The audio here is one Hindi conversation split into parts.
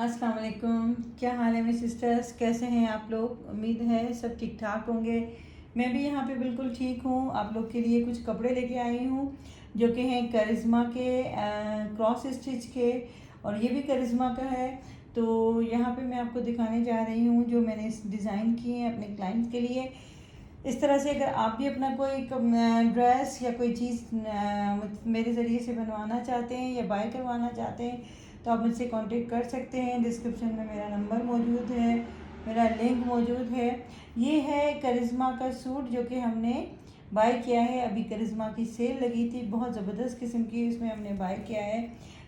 अस्सलाम वालेकुम। क्या हाल है मेरे सिस्टर्स, कैसे हैं आप लोग? उम्मीद है सब ठीक ठाक होंगे। मैं भी यहाँ पे बिल्कुल ठीक हूँ। आप लोग के लिए कुछ कपड़े लेके आई हूँ जो कि हैं करिश्मा के, क्रॉस स्टिच के, और ये भी करिश्मा का है। तो यहाँ पे मैं आपको दिखाने जा रही हूँ जो मैंने डिज़ाइन किए हैं अपने क्लाइंट्स के लिए। इस तरह से अगर आप भी अपना कोई ड्रेस या कोई चीज़ मेरे ज़रिए से बनवाना चाहते हैं या बाय करवाना चाहते हैं तो आप मुझसे कांटेक्ट कर सकते हैं। डिस्क्रिप्शन में मेरा नंबर मौजूद है, मेरा लिंक मौजूद है। ये है करिश्मा का सूट जो कि हमने बाय किया है। अभी करिश्मा की सेल लगी थी, बहुत ज़बरदस्त किस्म की, इसमें हमने बाय किया है।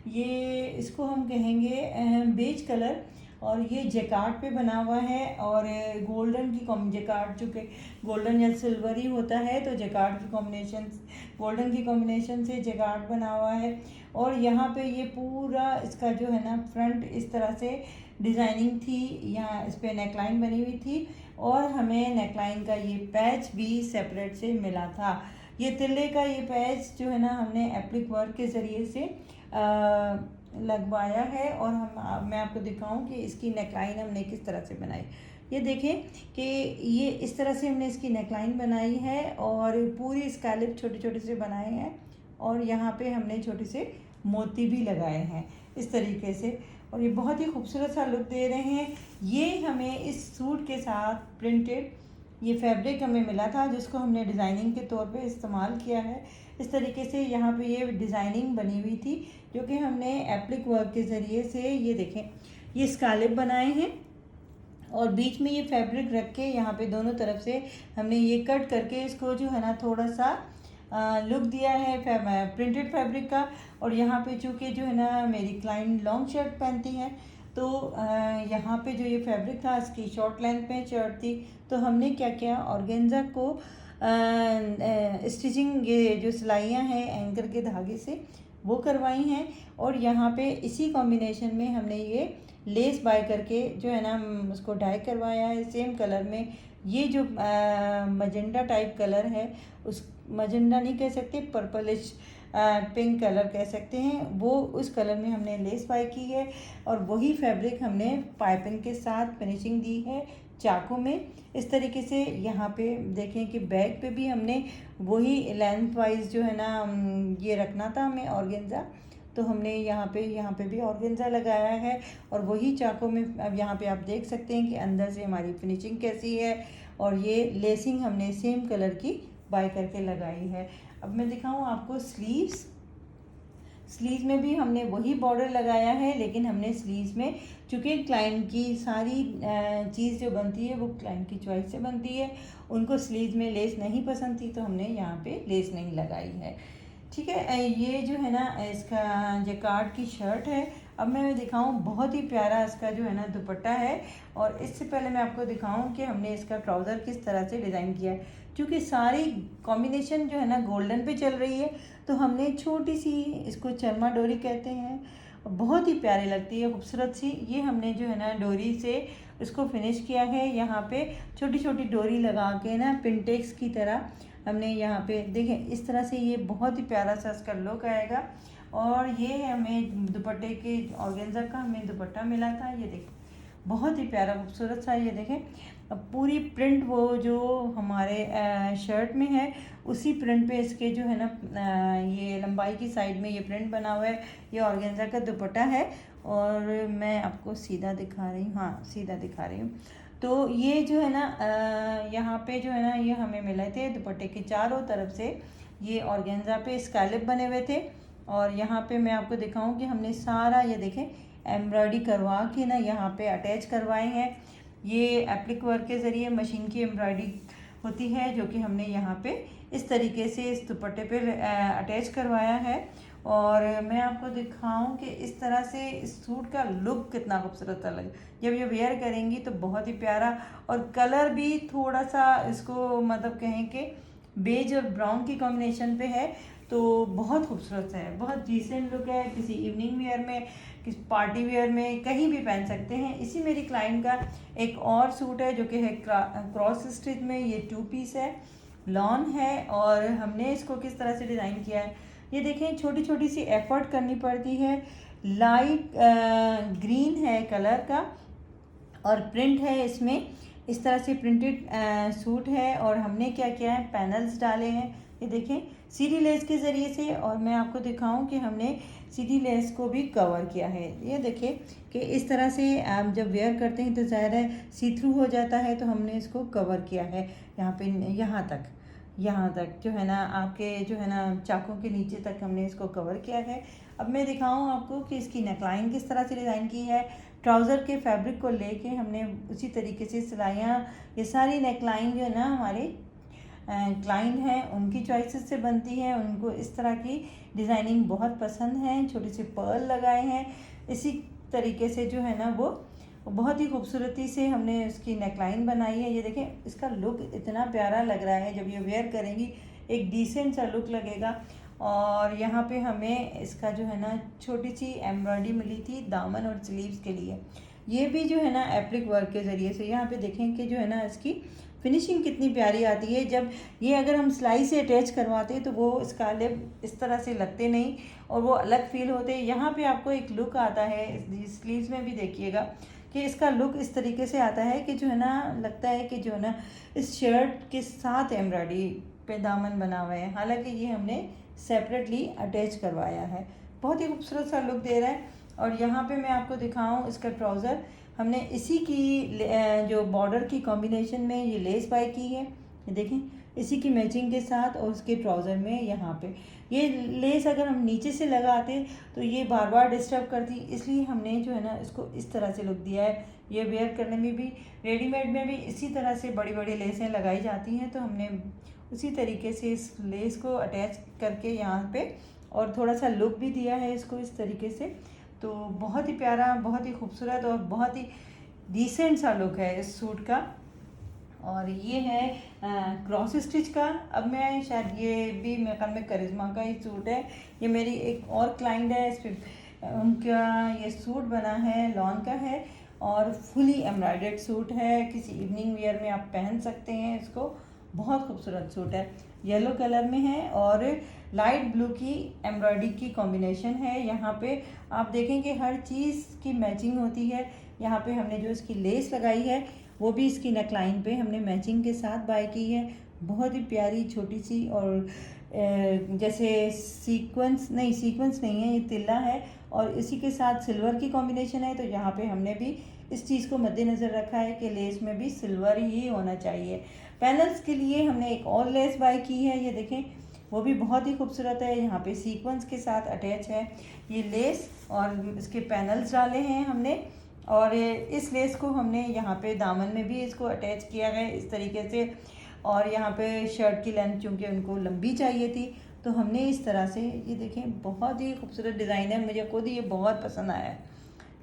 ये इसको हम कहेंगे बेज कलर, और ये जैकार्ड पे बना हुआ है। और गोल्डन की जैकार्ड, चूँकि गोल्डन या सिल्वर ही होता है तो जैकार्ड की कॉम्बिनेशन, गोल्डन की कॉम्बिनेशन से जैकार्ड बना हुआ है। और यहाँ पे ये पूरा इसका जो है ना फ्रंट इस तरह से डिज़ाइनिंग थी, यहाँ इस पर नेकलाइन बनी हुई थी, और हमें नेकलाइन का ये पैच भी सेपरेट से मिला था। ये तिल्ले का ये पैच जो है ना हमने एप्लिक वर्क के ज़रिए से लगवाया है। और मैं आपको दिखाऊं कि इसकी नेकलाइन हमने किस तरह से बनाई। ये देखें कि ये इस तरह से हमने इसकी नेकलाइन बनाई है और पूरी स्कैलप छोटे छोटे से बनाए हैं, और यहाँ पे हमने छोटे से मोती भी लगाए हैं इस तरीके से, और ये बहुत ही खूबसूरत सा लुक दे रहे हैं। ये हमें इस सूट के साथ प्रिंटेड ये फैब्रिक हमें मिला था जिसको हमने डिज़ाइनिंग के तौर पे इस्तेमाल किया है। इस तरीके से यहाँ पे ये डिज़ाइनिंग बनी हुई थी जो कि हमने एप्लिक वर्क के ज़रिए से, ये देखें, ये स्कैलप बनाए हैं, और बीच में ये फैब्रिक रख के यहाँ पे दोनों तरफ से हमने ये कट करके इसको जो है ना थोड़ा सा लुक दिया है प्रिंटेड फैब्रिक का। और यहाँ पे चूँकि जो है ना मेरी क्लाइंट लॉन्ग शर्ट पहनती हैं तो यहाँ पे जो ये फैब्रिक था इसकी शॉर्ट लेंथ में शर्ट थी, तो हमने क्या किया, ऑर्गेन्जा को स्टिचिंग, ये जो सिलाइयाँ हैं एंकर के धागे से वो करवाई हैं। और यहाँ पे इसी कॉम्बिनेशन में हमने ये लेस बाय करके जो है ना उसको डाई करवाया है सेम कलर में। ये जो मजेंडा टाइप कलर है, उस मजेंडा नहीं कह सकते, पर्पलिश पिंक कलर कह सकते हैं, वो उस कलर में हमने लेस बाय की है। और वही फैब्रिक हमने पाइपिंग के साथ फिनिशिंग दी है चाकू में इस तरीके से। यहाँ पे देखें कि बैक पे भी हमने वही लेंथ वाइज जो है ना ये रखना था हमें ऑर्गेन्जा, तो हमने यहाँ पे भी ऑर्गेन्जा लगाया है। और वही चाकू में अब यहाँ पे आप देख सकते हैं कि अंदर से हमारी फिनिशिंग कैसी है। और ये लेसिंग हमने सेम कलर की बाय करके लगाई है। अब मैं दिखाऊँ आपको स्लीव्स। स्लीव में भी हमने वही बॉर्डर लगाया है, लेकिन हमने स्लीव्स में चूँकि क्लाइंट की सारी चीज़ जो बनती है वो क्लाइंट की चॉइस से बनती है, उनको स्लीव में लेस नहीं पसंद थी तो हमने यहाँ पे लेस नहीं लगाई है। ठीक है, ये जो है ना इसका जैकार्ड की शर्ट है। अब मैं दिखाऊं, बहुत ही प्यारा इसका जो है ना दुपट्टा है। और इससे पहले मैं आपको दिखाऊं कि हमने इसका ट्राउज़र किस तरह से डिज़ाइन किया है। क्योंकि सारी कॉम्बिनेशन जो है ना गोल्डन पे चल रही है, तो हमने छोटी सी, इसको चरमा डोरी कहते हैं, बहुत ही प्यारी लगती है, खूबसूरत सी। ये हमने जो है ना डोरी से इसको फिनिश किया है। यहाँ पे छोटी छोटी डोरी लगा के ना पिंटेक्स की तरह हमने यहाँ पे देखें, इस तरह से ये बहुत ही प्यारा सा इसका लुक आएगा। और ये हमें दुपट्टे के ऑर्गेन्जा का हमें दुपट्टा मिला था, ये देखें बहुत ही प्यारा खूबसूरत सा। ये देखें अब पूरी प्रिंट वो जो हमारे शर्ट में है उसी प्रिंट पे इसके जो है ना ये लंबाई की साइड में ये प्रिंट बना हुआ है। ये ऑर्गेन्जा का दुपट्टा है, और मैं आपको सीधा दिखा रही हूँ, हाँ सीधा दिखा रही हूँ। तो ये जो है ना यहाँ पे जो है ना ये हमें मिले थे दुपट्टे के चारों तरफ से, ये ऑर्गेन्जा पे स्कैलप बने हुए थे। और यहाँ पे मैं आपको दिखाऊं कि हमने सारा ये देखें एम्ब्रॉयडरी करवा के ना यहाँ पे अटैच करवाए हैं। ये एप्लिक वर्क के ज़रिए मशीन की एम्ब्रॉयडरी होती है जो कि हमने यहाँ पे इस तरीके से इस दुपट्टे पे अटैच करवाया है। और मैं आपको दिखाऊं कि इस तरह से इस सूट का लुक कितना खूबसूरत लगे जब ये वेयर करेंगी, तो बहुत ही प्यारा। और कलर भी थोड़ा सा इसको मतलब कहें कि बेज और ब्राउन की कॉम्बिनेशन पे है, तो बहुत खूबसूरत है, बहुत डिसेंट लुक है। किसी इवनिंग वेयर में, किसी पार्टी वेयर में, कहीं भी पहन सकते हैं। इसी मेरी क्लाइंट का एक और सूट है जो कि है क्रॉस स्टिच में, ये 2 पीस है, लॉन है। और हमने इसको किस तरह से डिज़ाइन किया है, ये देखें छोटी छोटी सी एफर्ट करनी पड़ती है लाइट ग्रीन है कलर का और प्रिंट है इसमें, इस तरह से प्रिंटेड सूट है। और हमने क्या किया है, पैनल्स डाले हैं, ये देखें सीधी लेस के ज़रिए से। और मैं आपको दिखाऊं कि हमने सीधी लेस को भी कवर किया है। ये देखिए कि इस तरह से आप जब वेयर करते हैं तो ज़ाहिर है सी थ्रू हो जाता है, तो हमने इसको कवर किया है यहाँ पे, यहाँ तक जो है ना आपके जो है ना चाकों के नीचे तक हमने इसको कवर किया है। अब मैं दिखाऊं आपको कि इसकी नेकलाइन किस तरह से डिज़ाइन की है। ट्राउज़र के फैब्रिक को लेके हमने उसी तरीके से सिलाइयाँ, ये सारी नेकलाइन जो है ना हमारे क्लाइंट हैं उनकी चॉइसेस से बनती है, उनको इस तरह की डिज़ाइनिंग बहुत पसंद है। छोटे से पर्ल लगाए हैं इसी तरीके से जो है ना वो बहुत ही खूबसूरती से हमने उसकी नेकलाइन बनाई है। ये देखें इसका लुक इतना प्यारा लग रहा है, जब ये वेयर करेंगी एक डिसेंट सा लुक लगेगा। और यहाँ पे हमें इसका जो है ना छोटी सी एम्ब्रॉयडरी मिली थी दामन और स्लीव्स के लिए, ये भी जो है ना एप्लिक वर्क के ज़रिए से। यहाँ पे देखें कि जो है ना इसकी फिनिशिंग कितनी प्यारी आती है। जब ये अगर हम सिलाई से अटैच करवाते तो वो स्कार्लेप इस तरह से लगते नहीं और वो अलग फील होते। यहाँ पे आपको एक लुक आता है, स्लीव्स में भी देखिएगा कि इसका लुक इस तरीके से आता है कि जो है ना लगता है कि जो है ना इस शर्ट के साथ एम्ब्रॉयडरी पे दामन बना हुआ है, हालांकि ये हमने सेपरेटली अटैच करवाया है। बहुत ही खूबसूरत सा लुक दे रहा है। और यहाँ पे मैं आपको दिखाऊं इसका ट्राउज़र, हमने इसी की जो बॉर्डर की कॉम्बिनेशन में ये लेस बाय की है, ये देखें इसी की मैचिंग के साथ। और उसके ट्राउज़र में यहाँ पे ये लेस अगर हम नीचे से लगाते तो ये बार बार डिस्टर्ब करती, इसलिए हमने जो है ना इसको इस तरह से लुक दिया है। ये वेयर करने में भी, रेडीमेड में भी इसी तरह से बड़ी बड़ी लेसें लगाई जाती हैं, तो हमने उसी तरीके से इस लेस को अटैच करके यहाँ पे और थोड़ा सा लुक भी दिया है इसको इस तरीके से। तो बहुत ही प्यारा, बहुत ही खूबसूरत और बहुत ही डिसेंट सा लुक है इस सूट का। और ये है क्रॉस स्टिच का। अब मैं शायद ये भी मेरे ख्याल में करिश्मा का ही सूट है, ये मेरी एक और क्लाइंट है, इस पर उनका ये सूट बना है, लॉन का है और फुली एम्ब्रॉयडर्ड सूट है। किसी इवनिंग वेयर में आप पहन सकते हैं इसको, बहुत खूबसूरत सूट है, येलो कलर में है और लाइट ब्लू की एम्ब्रॉयडरी की कॉम्बिनेशन है। यहाँ पे आप देखें कि हर चीज़ की मैचिंग होती है। यहाँ पे हमने जो इसकी लेस लगाई है वो भी इसकी नेकलाइन पे हमने मैचिंग के साथ बाय की है। बहुत ही प्यारी छोटी सी, और जैसे सीक्वेंस नहीं है, ये तिल्ला है और इसी के साथ सिल्वर की कॉम्बिनेशन है। तो यहाँ पे हमने भी इस चीज़ को मद्देनज़र रखा है कि लेस में भी सिल्वर ही होना चाहिए। पैनल्स के लिए हमने एक और लेस बाय की है, ये देखें वो भी बहुत ही खूबसूरत है, यहाँ पे सीक्वेंस के साथ अटैच है ये लेस और इसके पैनल्स डाले हैं हमने। और इस लेस को हमने यहाँ पे दामन में भी इसको अटैच किया है इस तरीके से। और यहाँ पे शर्ट की लेंथ चूँकि उनको लंबी चाहिए थी तो हमने इस तरह से, ये देखें बहुत ही खूबसूरत डिज़ाइन है, मुझे खुद ये बहुत पसंद आया है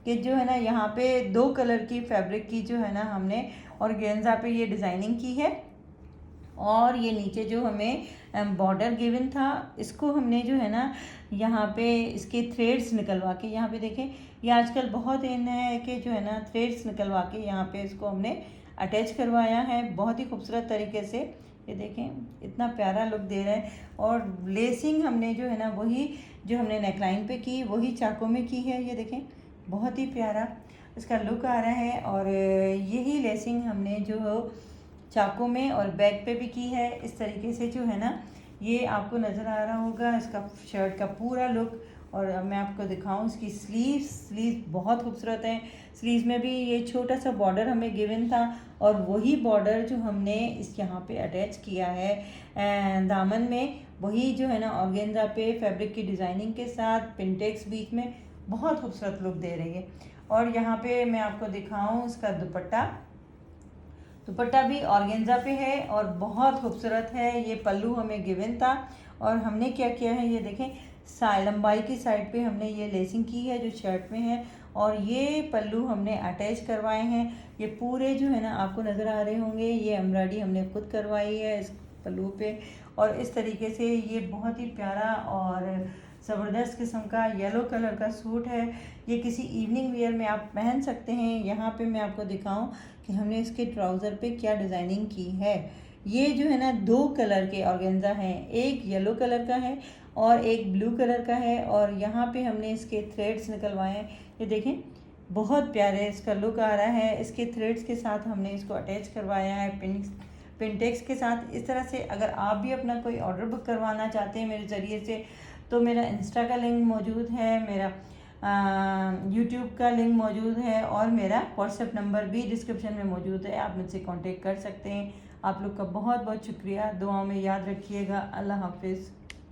कि जो है ना यहाँ पे 2 कलर की फैब्रिक की जो है ना हमने ऑर्गेन्जा पे ये डिज़ाइनिंग की है। और ये नीचे जो हमें बॉर्डर गिवन था इसको हमने जो है ना यहाँ पे इसके थ्रेड्स निकलवा के, यहाँ पे देखें ये आजकल बहुत इन है कि जो है ना थ्रेड्स निकलवा के यहाँ पे इसको हमने अटैच करवाया है बहुत ही खूबसूरत तरीके से। ये देखें इतना प्यारा लुक दे रहा है। और लेसिंग हमने जो है ना वही जो हमने नेकलाइन पे की वही चाकों में की है, ये देखें बहुत ही प्यारा इसका लुक आ रहा है। और यही लेसिंग हमने जो चाकों में और बैक पे भी की है इस तरीके से जो है ना, ये आपको नज़र आ रहा होगा इसका शर्ट का पूरा लुक। और मैं आपको दिखाऊं इसकी स्लीव्स बहुत खूबसूरत हैं। स्लीव्स में भी ये छोटा सा बॉर्डर हमें गिवन था और वही बॉर्डर जो हमने इस यहाँ पे अटैच किया है दामन में, वही जो है ना ऑर्गेन्जा पे फैब्रिक की डिज़ाइनिंग के साथ पिंटेक्स बीच में बहुत खूबसूरत लुक दे रही है। और यहाँ पे मैं आपको दिखाऊं इसका दुपट्टा भी ऑर्गेन्जा पे है और बहुत खूबसूरत है। ये पल्लू हमें गिवन था और हमने क्या किया है, ये देखें लंबाई की साइड पे हमने ये लेसिंग की है जो शर्ट में है और ये पल्लू हमने अटैच करवाए हैं। ये पूरे जो है ना आपको नज़र आ रहे होंगे, ये एम्ब्रॉयडरी हमने खुद करवाई है इस पल्लू पे। और इस तरीके से ये बहुत ही प्यारा और ज़बरदस्त किस्म का येलो कलर का सूट है। ये किसी इवनिंग वेयर में आप पहन सकते हैं। यहाँ पे मैं आपको दिखाऊं कि हमने इसके ट्राउज़र पे क्या डिज़ाइनिंग की है। ये जो है ना 2 कलर के ऑर्गेन्जा हैं, एक येलो कलर का है और एक ब्लू कलर का है। और यहाँ पे हमने इसके थ्रेड्स निकलवाए हैं, ये देखें बहुत प्यारे इसका लुक आ रहा है। इसके थ्रेड्स के साथ हमने इसको अटैच करवाया है पिनटेक्स के साथ। इस तरह से अगर आप भी अपना कोई ऑर्डर बुक करवाना चाहते हैं मेरे ज़रिए से, तो मेरा इंस्टा का लिंक मौजूद है, मेरा यूट्यूब का लिंक मौजूद है और मेरा व्हाट्सएप नंबर भी डिस्क्रिप्शन में मौजूद है, आप मुझसे कांटेक्ट कर सकते हैं। आप लोग का बहुत बहुत शुक्रिया, दुआओं में याद रखिएगा। अल्लाह हाफिज़।